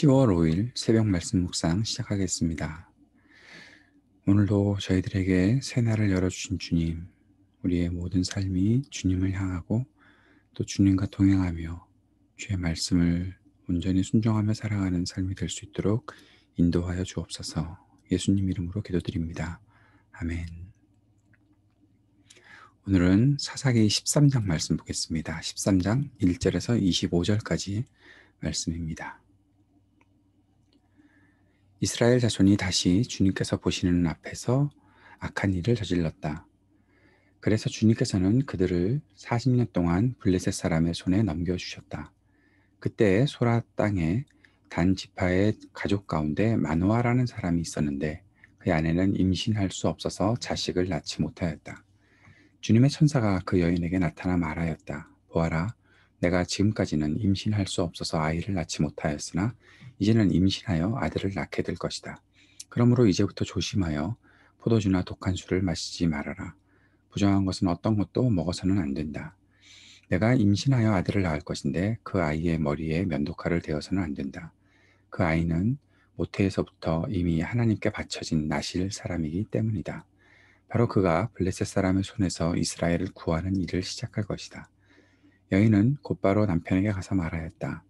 10월 5일 새벽 말씀 묵상 시작하겠습니다. 오늘도 저희들에게 새날을 열어주신 주님, 우리의 모든 삶이 주님을 향하고 또 주님과 동행하며 주의 말씀을 온전히 순종하며 살아가는 삶이 될 수 있도록 인도하여 주옵소서. 예수님 이름으로 기도드립니다. 아멘. 오늘은 사사기 13장 말씀 보겠습니다. 13장 1절에서 25절까지 말씀입니다. 이스라엘 자손이 다시 주님께서 보시는 앞에서 악한 일을 저질렀다. 그래서 주님께서는 그들을 40년 동안 블레셋 사람의 손에 넘겨주셨다. 그때 소라 땅에 단 지파의 가족 가운데 마노아라는 사람이 있었는데 그 아내는 임신할 수 없어서 자식을 낳지 못하였다. 주님의 천사가 그 여인에게 나타나 말하였다. 보아라, 내가 지금까지는 임신할 수 없어서 아이를 낳지 못하였으나 이제는 임신하여 아들을 낳게 될 것이다. 그러므로 이제부터 조심하여 포도주나 독한 술을 마시지 말아라. 부정한 것은 어떤 것도 먹어서는 안 된다. 내가 임신하여 아들을 낳을 것인데 그 아이의 머리에 면도칼을 대어서는 안 된다. 그 아이는 모태에서부터 이미 하나님께 바쳐진 나실 사람이기 때문이다. 바로 그가 블레셋 사람의 손에서 이스라엘을 구하는 일을 시작할 것이다. 여인은 곧바로 남편에게 가서 말하였다.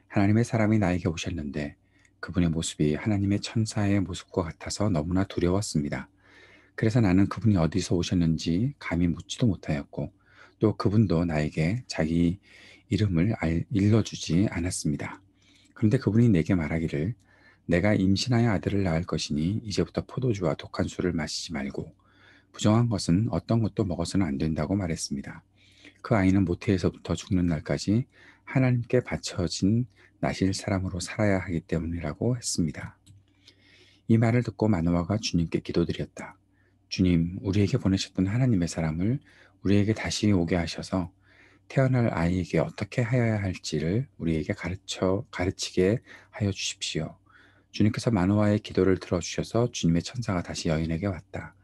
하나님의 사람이 나에게 오셨는데 그분의 모습이 하나님의 천사의 모습과 같아서 너무나 두려웠습니다. 그래서 나는 그분이 어디서 오셨는지 감히 묻지도 못하였고 또 그분도 나에게 자기 이름을 일러주지 않았습니다. 그런데 그분이 내게 말하기를 내가 임신하여 아들을 낳을 것이니 이제부터 포도주와 독한 술을 마시지 말고 부정한 것은 어떤 것도 먹어서는 안 된다고 말했습니다. 그 아이는 모태에서부터 죽는 날까지 하나님께 바쳐진 나실 사람으로 살아야 하기 때문이라고 했습니다. 이 말을 듣고 마노아가 주님께 기도드렸다. 주님, 우리에게 보내셨던 하나님의 사람을 우리에게 다시 오게 하셔서 태어날 아이에게 어떻게 하여야 할지를 우리에게 가르치게 하여 주십시오. 주님께서 마노아의 기도를 들어주셔서 주님의 천사가 다시 여인에게 왔다.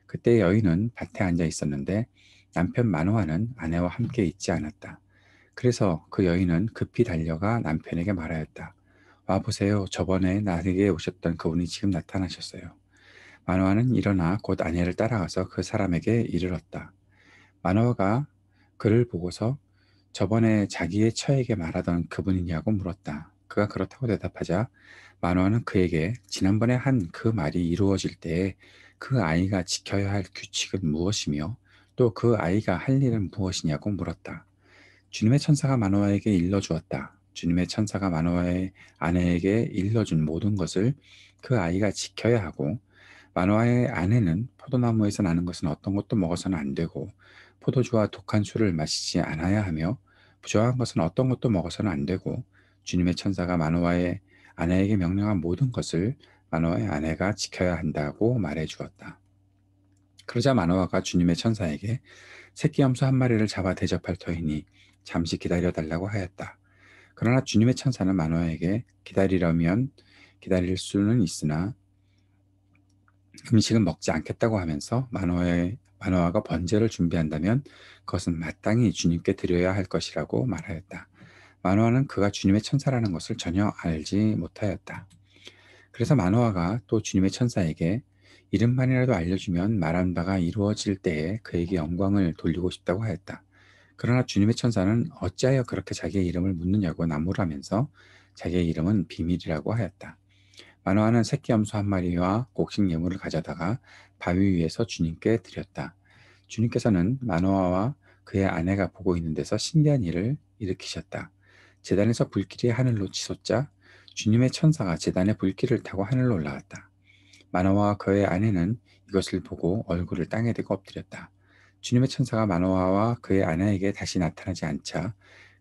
그때 여인은 밭에 앉아 있었는데 남편 마노아는 아내와 함께 있지 않았다. 그래서 그 여인은 급히 달려가 남편에게 말하였다. 와 보세요. 저번에 나에게 오셨던 그분이 지금 나타나셨어요. 마노아는 일어나 곧 아내를 따라가서 그 사람에게 이르렀다. 마노아가 그를 보고서 저번에 자기의 처에게 말하던 그분이냐고 물었다. 그가 그렇다고 대답하자 마노아는 그에게 지난번에 한 그 말이 이루어질 때에 그 아이가 지켜야 할 규칙은 무엇이며 또 그 아이가 할 일은 무엇이냐고 물었다. 주님의 천사가 마노아에게 일러주었다. 주님의 천사가 마노아의 아내에게 일러준 모든 것을 그 아이가 지켜야 하고 마노아의 아내는 포도나무에서 나는 것은 어떤 것도 먹어서는 안 되고 포도주와 독한 술을 마시지 않아야 하며 부정한 것은 어떤 것도 먹어서는 안 되고 주님의 천사가 마노아의 아내에게 명령한 모든 것을 마노아의 아내가 지켜야 한다고 말해 주었다. 그러자 마노아가 주님의 천사에게 새끼 염소 한 마리를 잡아 대접할 터이니 잠시 기다려 달라고 하였다. 그러나 주님의 천사는 마노아에게 기다리려면 기다릴 수는 있으나 음식은 먹지 않겠다고 하면서 마노아가 번제를 준비한다면 그것은 마땅히 주님께 드려야 할 것이라고 말하였다. 마노아는 그가 주님의 천사라는 것을 전혀 알지 못하였다. 그래서 마노아가 또 주님의 천사에게 이름만이라도 알려주면 말한 바가 이루어질 때에 그에게 영광을 돌리고 싶다고 하였다. 그러나 주님의 천사는 어찌하여 그렇게 자기의 이름을 묻느냐고 나무라면서 자기의 이름은 비밀이라고 하였다. 마노아는 새끼 염소 한 마리와 곡식 예물을 가져다가 바위 위에서 주님께 드렸다. 주님께서는 마노아와 그의 아내가 보고 있는 데서 신기한 일을 일으키셨다. 제단에서 불길이 하늘로 치솟자 주님의 천사가 제단의 불길을 타고 하늘로 올라갔다. 마노아와 그의 아내는 이것을 보고 얼굴을 땅에 대고 엎드렸다. 주님의 천사가 마노아와 그의 아내에게 다시 나타나지 않자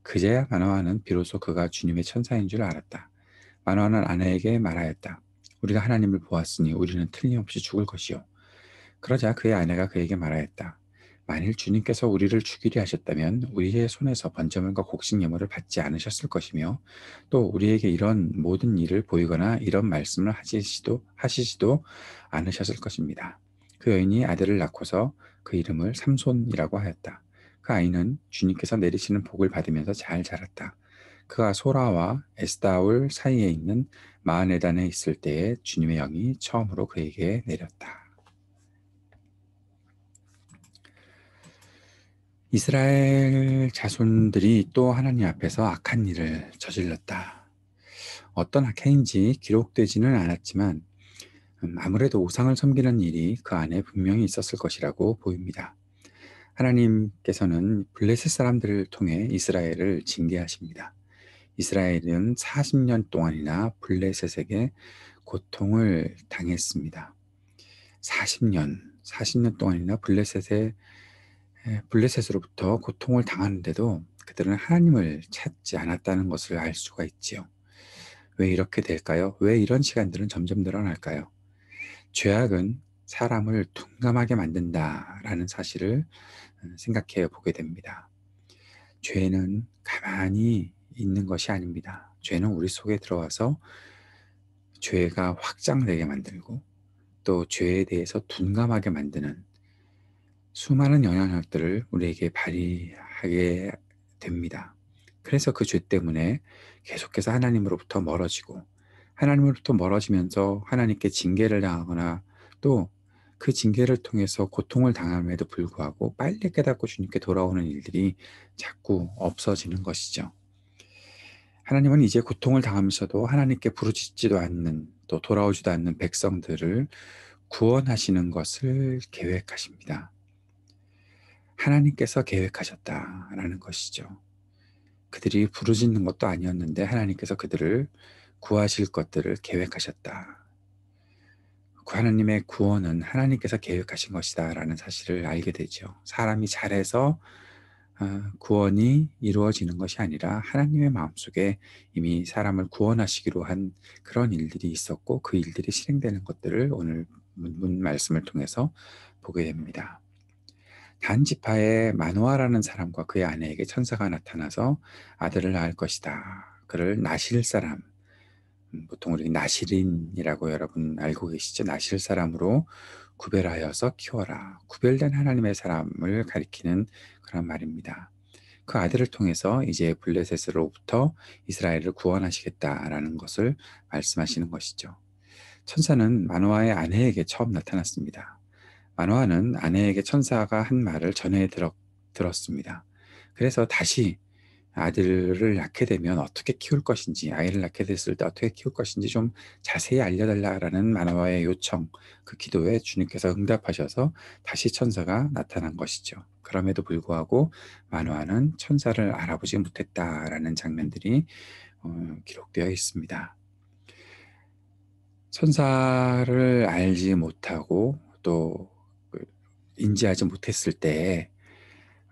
그제야 마노아는 비로소 그가 주님의 천사인 줄 알았다. 마노아는 아내에게 말하였다. 우리가 하나님을 보았으니 우리는 틀림없이 죽을 것이요. 그러자 그의 아내가 그에게 말하였다. 만일 주님께서 우리를 죽이려 하셨다면 우리의 손에서 번제물과 곡식 예물을 받지 않으셨을 것이며 또 우리에게 이런 모든 일을 보이거나 이런 말씀을 하시지도 않으셨을 것입니다. 그 여인이 아들을 낳고서 그 이름을 삼손이라고 하였다. 그 아이는 주님께서 내리시는 복을 받으면서 잘 자랐다. 그가 소라와 에스다올 사이에 있는 마하네단에 있을 때에 주님의 영이 처음으로 그에게 내렸다. 이스라엘 자손들이 또 하나님 앞에서 악한 일을 저질렀다. 어떤 악행인지 기록되지는 않았지만 아무래도 우상을 섬기는 일이 그 안에 분명히 있었을 것이라고 보입니다. 하나님께서는 블레셋 사람들을 통해 이스라엘을 징계하십니다. 이스라엘은 40년 동안이나 블레셋에게 고통을 당했습니다. 40년 동안이나 블레셋으로부터 고통을 당하는데도 그들은 하나님을 찾지 않았다는 것을 알 수가 있지요. 왜 이렇게 될까요? 왜 이런 시간들은 점점 늘어날까요? 죄악은 사람을 둔감하게 만든다라는 사실을 생각해 보게 됩니다. 죄는 가만히 있는 것이 아닙니다. 죄는 우리 속에 들어와서 죄가 확장되게 만들고 또 죄에 대해서 둔감하게 만드는 수많은 영향력들을 우리에게 발휘하게 됩니다. 그래서 그 죄 때문에 계속해서 하나님으로부터 멀어지고 하나님으로부터 멀어지면서 하나님께 징계를 당하거나 또 그 징계를 통해서 고통을 당함에도 불구하고 빨리 깨닫고 주님께 돌아오는 일들이 자꾸 없어지는 것이죠. 하나님은 이제 고통을 당하면서도 하나님께 부르짖지도 않는 또 돌아오지도 않는 백성들을 구원하시는 것을 계획하십니다. 하나님께서 계획하셨다라는 것이죠. 그들이 부르짖는 것도 아니었는데 하나님께서 그들을 구하실 것들을 계획하셨다. 그 하나님의 구원은 하나님께서 계획하신 것이다라는 사실을 알게 되죠. 사람이 잘해서 구원이 이루어지는 것이 아니라 하나님의 마음속에 이미 사람을 구원하시기로 한 그런 일들이 있었고 그 일들이 실행되는 것들을 오늘 문 말씀을 통해서 보게 됩니다. 단 지파의 마노아라는 사람과 그의 아내에게 천사가 나타나서 아들을 낳을 것이다. 그를 나실 사람, 보통 우리 나실인이라고 여러분 알고 계시죠? 나실 사람으로 구별하여서 키워라. 구별된 하나님의 사람을 가리키는 그런 말입니다. 그 아들을 통해서 이제 블레셋으로부터 이스라엘을 구원하시겠다라는 것을 말씀하시는 것이죠. 천사는 마노아의 아내에게 처음 나타났습니다. 마노아는 아내에게 천사가 한 말을 전해 들었습니다. 그래서 다시 아들을 낳게 되면 어떻게 키울 것인지, 아이를 낳게 됐을 때 어떻게 키울 것인지 좀 자세히 알려달라라는 마노아의 요청, 그 기도에 주님께서 응답하셔서 다시 천사가 나타난 것이죠. 그럼에도 불구하고 마노아는 천사를 알아보지 못했다라는 장면들이 기록되어 있습니다. 천사를 알지 못하고 또 인지하지 못했을 때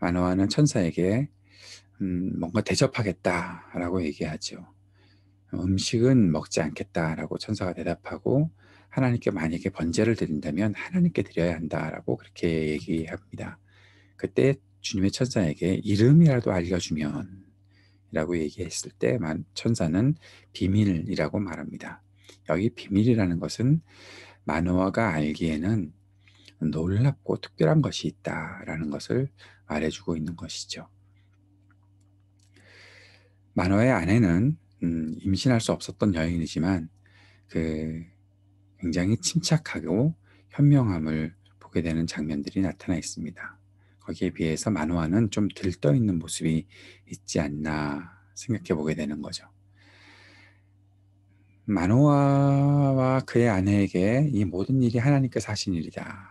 마노아는 천사에게 뭔가 대접하겠다라고 얘기하죠. 음식은 먹지 않겠다라고 천사가 대답하고 하나님께 만약에 번제를 드린다면 하나님께 드려야 한다라고 그렇게 얘기합니다. 그때 주님의 천사에게 이름이라도 알려주면 라고 얘기했을 때 천사는 비밀이라고 말합니다. 여기 비밀이라는 것은 마노아가 알기에는 놀랍고 특별한 것이 있다라는 것을 말해주고 있는 것이죠. 마노아의 아내는 임신할 수 없었던 여인이지만 굉장히 침착하고 현명함을 보게 되는 장면들이 나타나 있습니다. 거기에 비해서 마노아는 좀 들떠 있는 모습이 있지 않나 생각해 보게 되는 거죠. 마노아와 그의 아내에게 이 모든 일이 하나님께서 하신 일이다.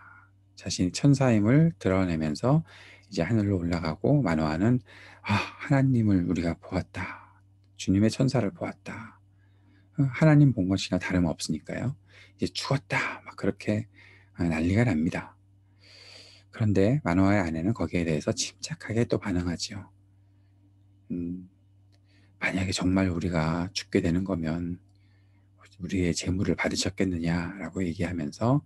자신이 천사임을 드러내면서 이제 하늘로 올라가고 마노아는 하나님을 우리가 보았다. 주님의 천사를 보았다. 하나님 본 것이나 다름없으니까요. 이제 죽었다. 막 그렇게 난리가 납니다. 그런데 마노아의 아내는 거기에 대해서 침착하게 또 반응하지요. 만약에 정말 우리가 죽게 되는 거면 우리의 재물을 받으셨겠느냐라고 얘기하면서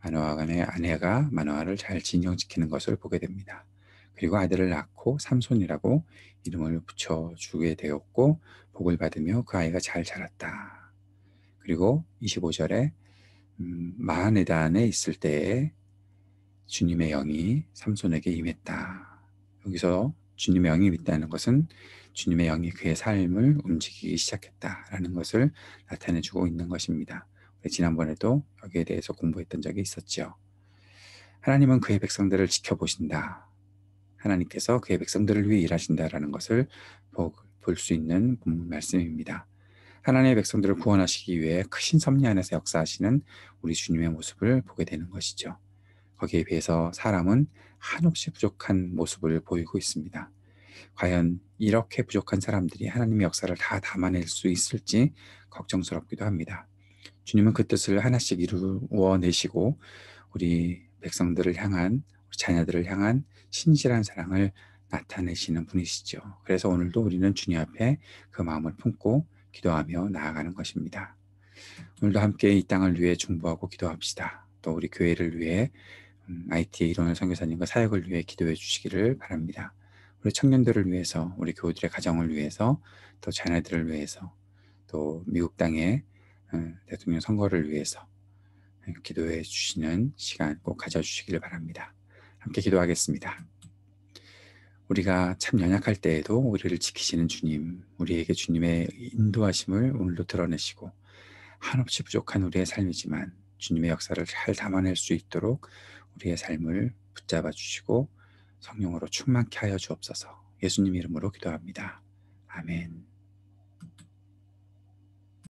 마노아의 아내가 마노아를 잘 진정시키는 것을 보게 됩니다. 그리고 아들을 낳고 삼손이라고 이름을 붙여주게 되었고 복을 받으며 그 아이가 잘 자랐다. 그리고 25절에 마하네단에 있을 때에 주님의 영이 삼손에게 임했다. 여기서 주님의 영이 있다는 것은 주님의 영이 그의 삶을 움직이기 시작했다라는 것을 나타내주고 있는 것입니다. 지난번에도 여기에 대해서 공부했던 적이 있었죠. 하나님은 그의 백성들을 지켜보신다. 하나님께서 그의 백성들을 위해 일하신다라는 것을 볼 수 있는 본문 말씀입니다. 하나님의 백성들을 구원하시기 위해 크신 섭리 안에서 역사하시는 우리 주님의 모습을 보게 되는 것이죠. 거기에 비해서 사람은 한없이 부족한 모습을 보이고 있습니다. 과연 이렇게 부족한 사람들이 하나님의 역사를 다 담아낼 수 있을지 걱정스럽기도 합니다. 주님은 그 뜻을 하나씩 이루어내시고 우리 백성들을 향한, 우리 자녀들을 향한 신실한 사랑을 나타내시는 분이시죠. 그래서 오늘도 우리는 주님 앞에 그 마음을 품고 기도하며 나아가는 것입니다. 오늘도 함께 이 땅을 위해 중보하고 기도합시다. 또 우리 교회를 위해 IT의 이론을 선교사님과 사역을 위해 기도해 주시기를 바랍니다. 우리 청년들을 위해서, 우리 교우들의 가정을 위해서, 또 자녀들을 위해서, 또 미국 땅의 대통령 선거를 위해서 기도해 주시는 시간 꼭 가져주시기를 바랍니다. 함께 기도하겠습니다. 우리가 참 연약할 때에도 우리를 지키시는 주님, 우리에게 주님의 인도하심을 오늘도 드러내시고 한없이 부족한 우리의 삶이지만 주님의 역사를 잘 담아낼 수 있도록 우리의 삶을 붙잡아 주시고 성령으로 충만케 하여 주옵소서. 예수님 이름으로 기도합니다. 아멘.